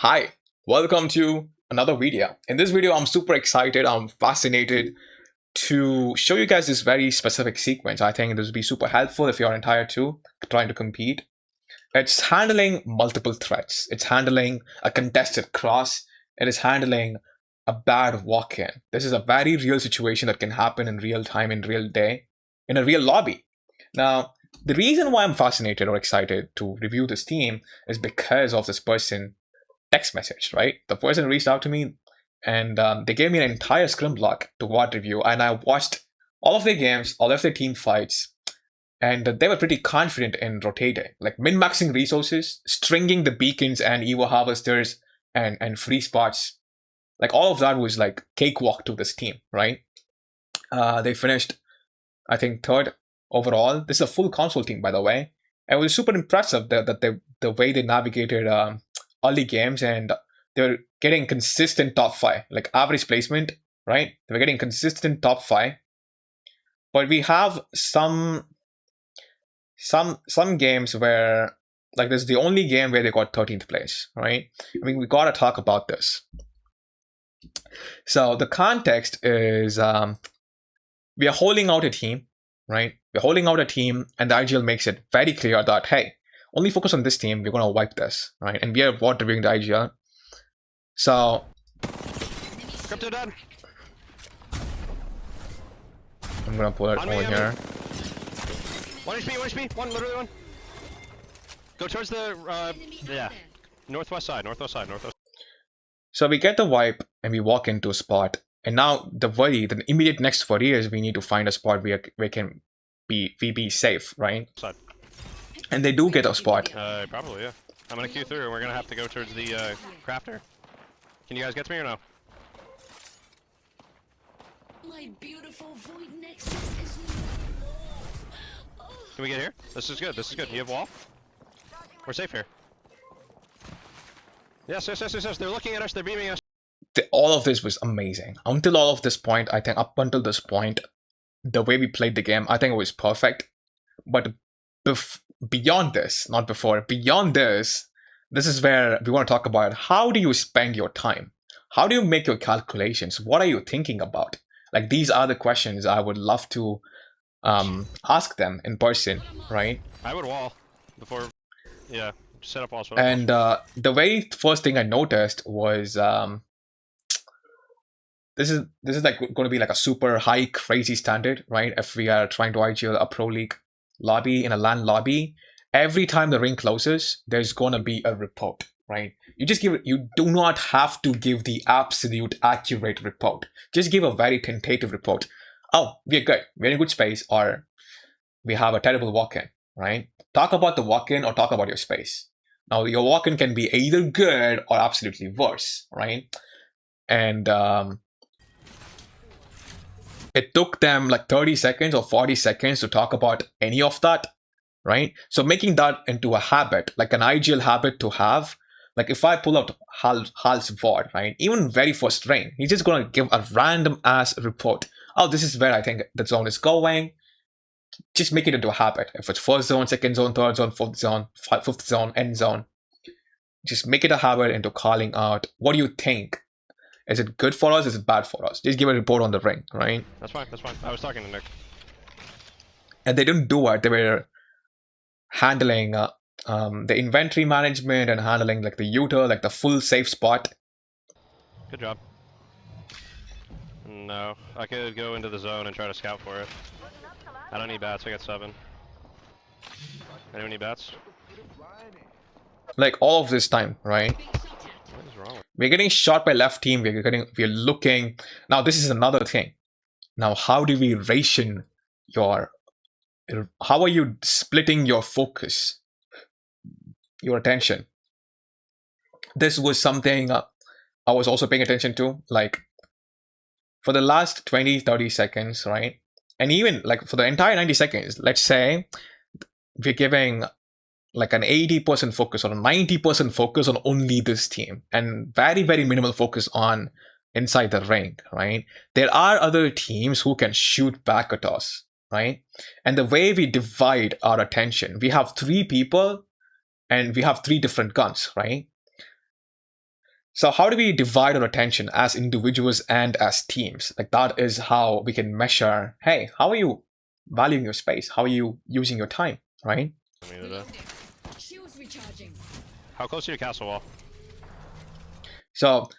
Hi, welcome to another video. In this video, I'm super excited. I'm fascinated to show you guys this very specific sequence. I think this would be super helpful if you're in Tier 2 trying to compete. It's handling multiple threats. It's handling a contested cross. It is handling a bad walk-in. This is a very real situation that can happen in real time, in real day, in a real lobby. Now, the reason why I'm fascinated or excited to review this team is because of this person text message, right? The person reached out to me and they gave me an entire scrim block to watch review, and I watched all of their games, all of their team fights, and they were pretty confident in rotating, like min-maxing resources, stringing the beacons and Evo harvesters and free spots. Like all of that was like cakewalk to this team, right? They finished, I think, third overall. This is a full console team, by the way. And it was super impressive the way they navigated early games, and they're getting consistent top five, like average placement, right? They were getting consistent top five. But we have some games where, like, this is the only game where they got 13th place, right? I mean, we gotta talk about this. So the context is we are holding out a team, right? We're holding out a team, and the IGL makes it very clear that, hey, only focus on this team, we're gonna wipe this, right? And we are what reviewing the IGL. So Crypto done. I'm gonna pull it over here. 1 HP, one, literally one. Go towards the, northwest side. So we get the wipe and we walk into a spot, and now the immediate next worry is we need to find a spot where we can be safe, right? Side. And they do get a spot. Probably, yeah. I'm gonna queue through and we're gonna have to go towards the, crafter. Can you guys get to me or no? My beautiful void nexus is Can we get here? This is good. You have wall? We're safe here. Yes. They're looking at us. They're beaming us. All of this was amazing. Until all of this point, I think up until this point, the way we played the game, I think it was perfect. But beyond this, not before, beyond this, this is where we want to talk about how do you spend your time? How do you make your calculations? What are you thinking about? Like, these are the questions I would love to ask them in person, right? I would wall before, yeah, set up walls. And the very first thing I noticed was this is like going to be like a super high crazy standard, right? If we are trying to IGL a Pro League lobby in a LAN lobby, every time the ring closes, there's going to be a report, right? You do not have to give the absolute accurate report. Just give a very tentative report. Oh, we're good. We're in a good space, or we have a terrible walk-in, right? Talk about the walk-in or talk about your space. Now, your walk-in can be either good or absolutely worse, right? And it took them like 30 seconds or 40 seconds to talk about any of that, right? So making that into a habit, like an ideal habit to have, like if I pull out Hal's VOD, right? Even very first ring, he's just going to give a random ass report. Oh, this is where I think the zone is going. Just make it into a habit. If it's first zone, second zone, third zone, fourth zone, fifth zone, end zone, just make it a habit into calling out, what do you think? Is it good for us? Is it bad for us? Just give a report on the ring, right? That's fine. I was talking to Nick. And they didn't do it. They were handling the inventory management and handling like the uter, like the full safe spot. Good job. No, I could go into the zone and try to scout for it. I don't need bats. I got 7. Anyone need bats? Like all of this time, right? What is wrong with We're getting shot by left team. We're looking. Now this is another thing. Now how do we ration how are you splitting your focus, your attention? This was something I was also paying attention to, like for the last 20-30 seconds, right? And even like for the entire 90 seconds, let's say we're giving like an 80% focus or a 90% focus on only this team, and very, very minimal focus on inside the ring, right? There are other teams who can shoot back at us, right? And the way we divide our attention, we have 3 people and we have 3 different guns, right? So how do we divide our attention as individuals and as teams? Like that is how we can measure, hey, how are you valuing your space? How are you using your time, right? I mean, today. Shields recharging. How close are you to castle wall? So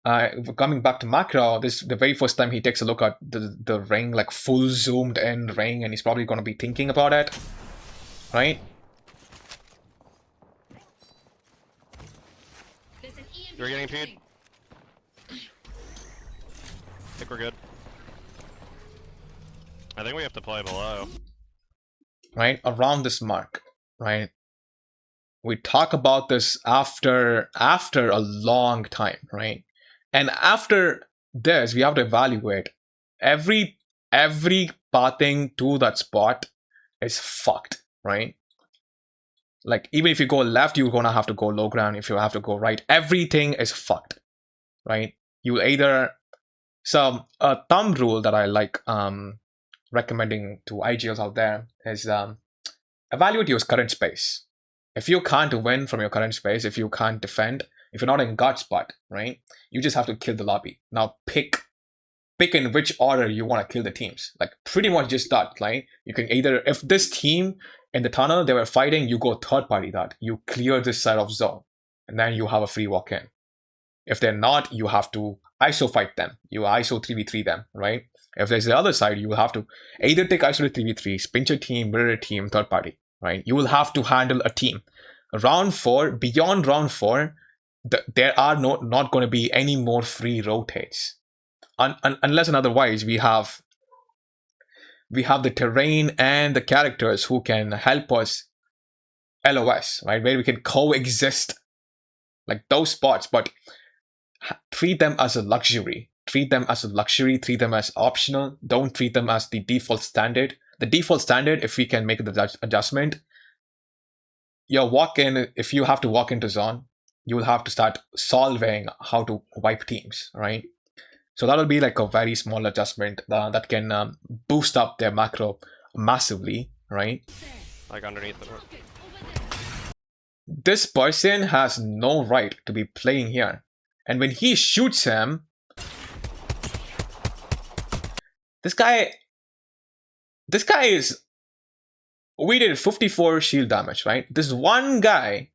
coming back to macro, this the very first time he takes a look at the ring, like full zoomed in ring, and he's probably going to be thinking about it, right? There's an EMP You're getting incoming. I think we're good. I think we have to play below. Right around this mark, right? We talk about this after a long time, right? And after this, we have to evaluate every pathing to that spot is fucked, right? Like even if you go left, you're gonna have to go low ground. If you have to go right, everything is fucked, right? You either a thumb rule that I like recommending to IGLs out there is evaluate your current space. If you can't win from your current space, if you can't defend, if you're not in gut spot, right, you just have to kill the lobby. Now pick in which order you want to kill the teams. Like pretty much just that, right? You can either, if this team in the tunnel they were fighting, you go third party that. You clear this side of zone, and then you have a free walk in. If they're not, you have to ISO fight them. You ISO 3v3 them, right? If there's the other side, you will have to either take isolated 3v3, pinch a team, mirror a team, third party, right? You will have to handle a team. Round 4, beyond round 4, there are not going to be any more free rotates. Unless and otherwise, we have the terrain and the characters who can help us LOS, right? Where we can coexist, like those spots, but treat them as a luxury. Treat them as a luxury, treat them as optional. Don't treat them as the default standard. The default standard, if we can make the adjustment, your walk in, if you have to walk into zone, you will have to start solving how to wipe teams, right? So that'll be like a very small adjustment that can boost up their macro massively, right? Like underneath the Rocket over there. This person has no right to be playing here. And when he shoots him, this guy is, we did 54 shield damage, right? This one guy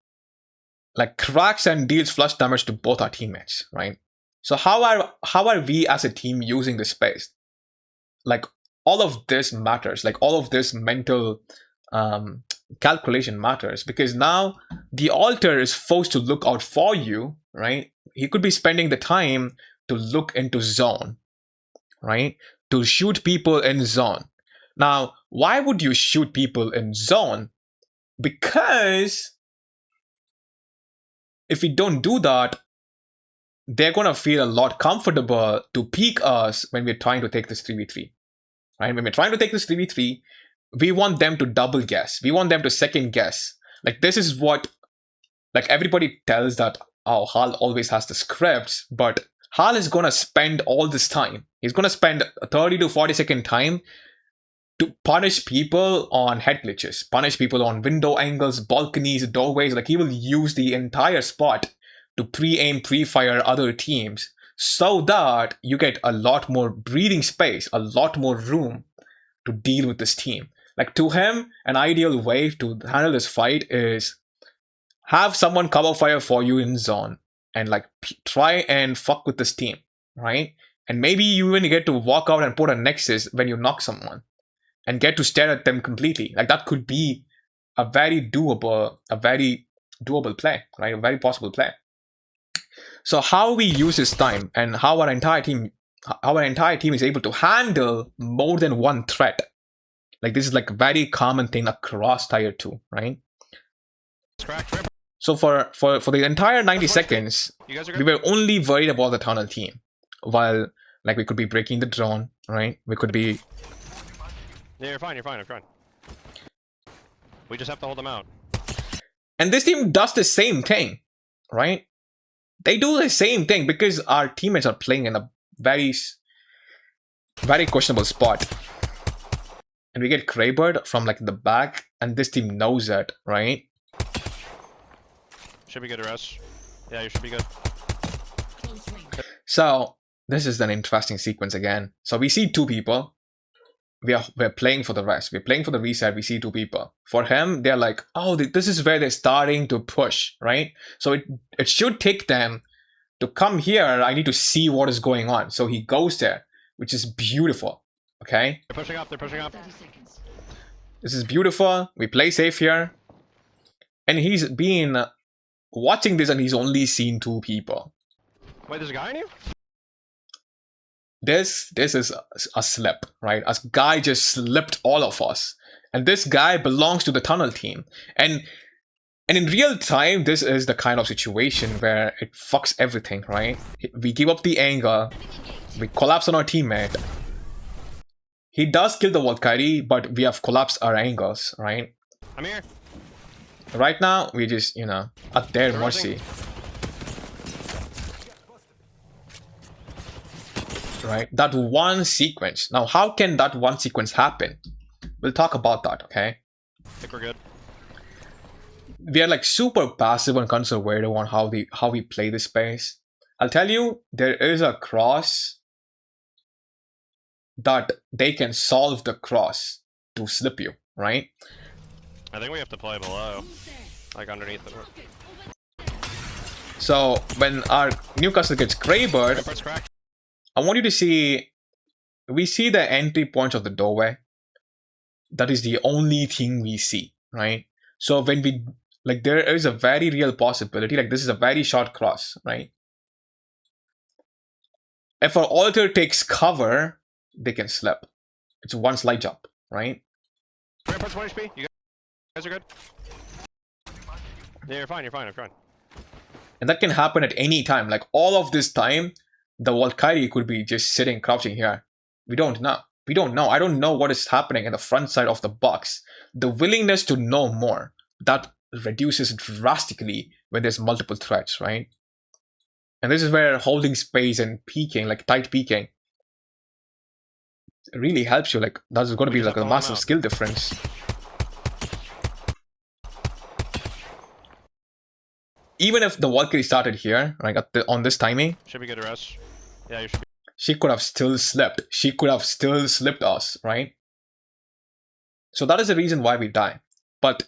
like cracks and deals flush damage to both our teammates, right? So how are we as a team using this space? Like all of this matters, like all of this mental calculation matters, because now the alter is forced to look out for you, right? He could be spending the time to look into zone, right? To shoot people in zone. Now, why would you shoot people in zone? Because if we don't do that, they're going to feel a lot comfortable to peek us when we're trying to take this 3v3. Right? When we're trying to take this 3v3, we want them to double guess. We want them to second guess. Like this is what, like everybody tells that, oh, HAL always has the scripts, but HAL is going to spend all this time. He's going to spend a 30 to 40 second time to punish people on head glitches, punish people on window angles, balconies, doorways. Like he will use the entire spot to pre-aim, pre-fire other teams so that you get a lot more breathing space, a lot more room to deal with this team. Like to him, an ideal way to handle this fight is have someone cover fire for you in zone and like try and fuck with this team, right? And maybe you even get to walk out and put a nexus when you knock someone and get to stare at them completely. Like that could be a very doable play, right? A very possible play. So how we use this time and how our entire team is able to handle more than one threat. Like this is like a very common thing across tier 2, right? So for the entire 90 seconds, You guys are we good? were only worried about the tunnel team. While like we could be breaking the drone, right? We could be, Yeah, you're fine, you're fine, you're fine. We just have to hold them out. and this team does the same thing, right? They do the same thing because our teammates are playing in a very questionable spot. And we get Kraybird from like the back, and this team knows it, right? Should be good to rest. Yeah, you should be good. Close range. So this is an interesting sequence again. So we see two people. We're playing for the rest. We're playing for the reset. We see two people. For him, they're like, oh, this is where they're starting to push, right? So it should take them to come here. I need to see what is going on. So he goes there, which is beautiful. Okay, They're pushing up. They're pushing up. 30 seconds. this is beautiful. We play safe here, and he's been watching this, and he's only seen two people. Wait, there's a guy on you? This is a slip, right? A guy just slipped all of us, and this guy belongs to the tunnel team. And in real time, this is the kind of situation where it fucks everything, right? We give up the angle, we collapse on our teammate. He does kill the Valkyrie, but we have collapsed our angles, right? I'm here. Right now, we just, you know, at their mercy. Right? That one sequence. Now, how can that one sequence happen? We'll talk about that, okay? I think we're good. We are like super passive and conservative on how we play this space. I'll tell you, there is a cross that they can solve the cross to slip you, right? I think we have to play below, Move there. like underneath it. Rocket over. So when our Newcastle gets Greybird, Rampart's cracked. I want you to see, we see the entry points of the doorway. That is the only thing we see, right? So when we, like, there is a very real possibility, like this is a very short cross, right? If our altar takes cover, they can slip. It's one slide jump, right? Rampart's 1 HP. You guys are good? Yeah, you're fine. You're fine. I'm fine. And that can happen at any time. Like all of this time, the Valkyrie could be just sitting, crouching here. We don't know. We don't know. I don't know what is happening in the front side of the box. The willingness to know more, that reduces drastically when there's multiple threats, right? And this is where holding space and peeking, like tight peeking, really helps you. Like that's going to be like a massive skill difference. Even if the Valkyrie started here, like on this timing, Should be good to rest. Yeah, you should be. she could have still slipped. She could have still slipped us, right? So that is the reason why we die. But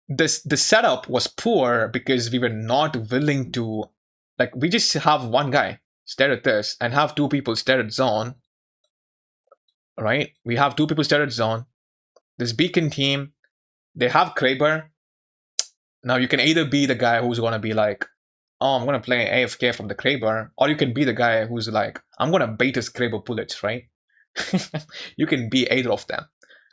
the setup was poor because we were not willing to, like, we just have one guy stare at this and have two people stare at zone, right? We have two people stare at zone. This beacon team, they have Kraber. Now you can either be the guy who's gonna be like, oh, I'm gonna play AFK from the Kraber, or you can be the guy who's like, I'm gonna bait his Kraber bullets, right? You can be either of them.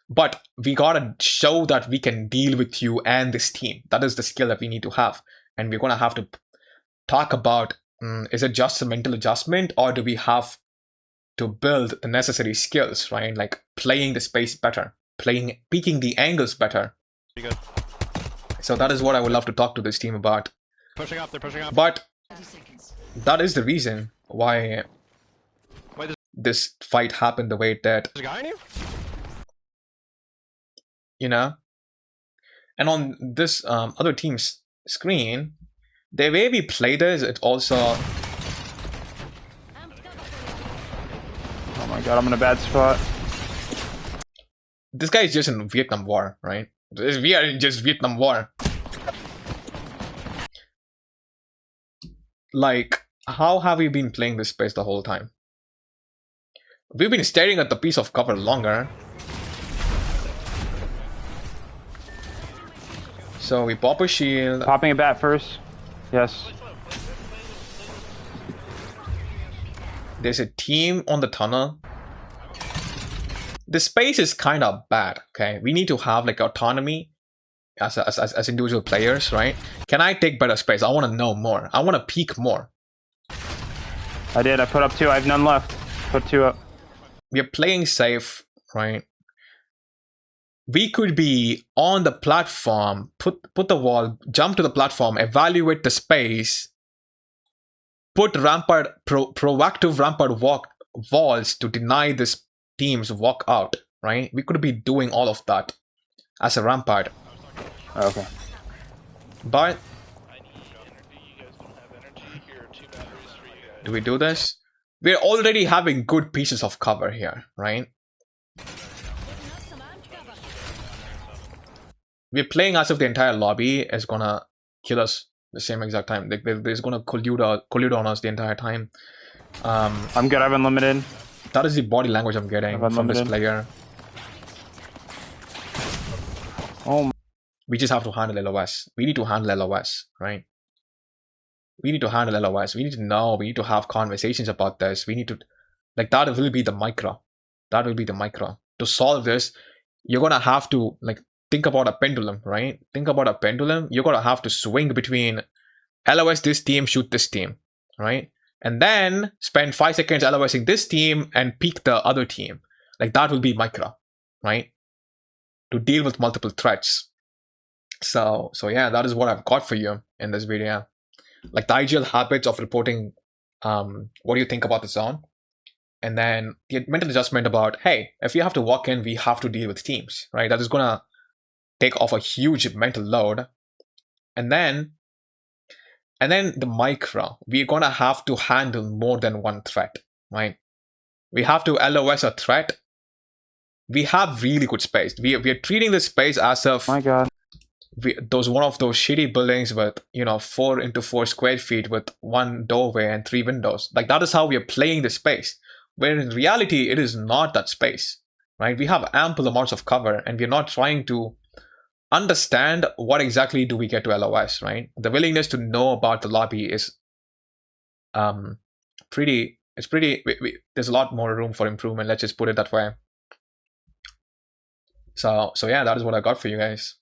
But we gotta show that we can deal with you and this team. That is the skill that we need to have. And we're gonna have to talk about, is it just a mental adjustment, or do we have to build the necessary skills, right? Like playing the space better, peeking the angles better. Be good. So that is what I would love to talk to this team about. Pushing up. They're pushing up. But 30 seconds. that is the reason why Wait, this fight happened the way it did, there's a guy on you? you know? And on this other team's screen, the way we play this, it also... Oh my god, I'm in a bad spot. This guy is just in Vietnam War, right? We are in just Vietnam War. Like, how have we been playing this space the whole time? We've been staring at the piece of cover longer. So we pop a shield. Popping a bat first. Yes. There's a team on the tunnel. The space is kind of bad, okay? We need to have like autonomy as individual players, right? Can I take better space? I want to know more. I want to peek more. I did. I put up 2. I have none left. Put 2 up. We are playing safe, right? We could be on the platform, put the wall, jump to the platform, evaluate the space, put proactive rampart walls to deny this team's walk out, right? We could be doing all of that as a rampart. Oh, okay. But I need energy. You guys don't have energy. Here are 2 batteries for you Do we do this? We're already having good pieces of cover here, right? We're playing as if the entire lobby is gonna kill us the same exact time. Like there's gonna collude on us the entire time. I'm good. I've unlimited. That is the body language I'm getting from this player. Oh, We just have to handle LOS. We need to handle LOS, right? We need to handle LOS. We need to know. We need to have conversations about this. We need to, like, that will be the micro. That will be the micro. To solve this, you're gonna have to, like, think about a pendulum, right? Think about a pendulum. You're gonna have to swing between LOS this team, shoot this team, right? And then spend 5 seconds LOSing this team and peek the other team. Like, that will be micro, right? To deal with multiple threats. So yeah, that is what I've got for you in this video. Like the ideal habits of reporting what do you think about the zone, and then the mental adjustment about, hey, if we have to walk in, we have to deal with teams, right? That is gonna take off a huge mental load. And then the micro, we're gonna have to handle more than one threat, right? We have to LOS a threat. We have really good space. We are treating this space as if my God. One of those shitty buildings with 4 into 4 square feet with 1 doorway and 3 windows. Like, that is how we are playing the space, where in reality it is not that space, right? We have ample amounts of cover, and we're not trying to understand what exactly do we get to LOS, right? The willingness to know about the lobby is pretty. There's a lot more room for improvement. Let's just put it that way. So yeah, that is what I got for you guys.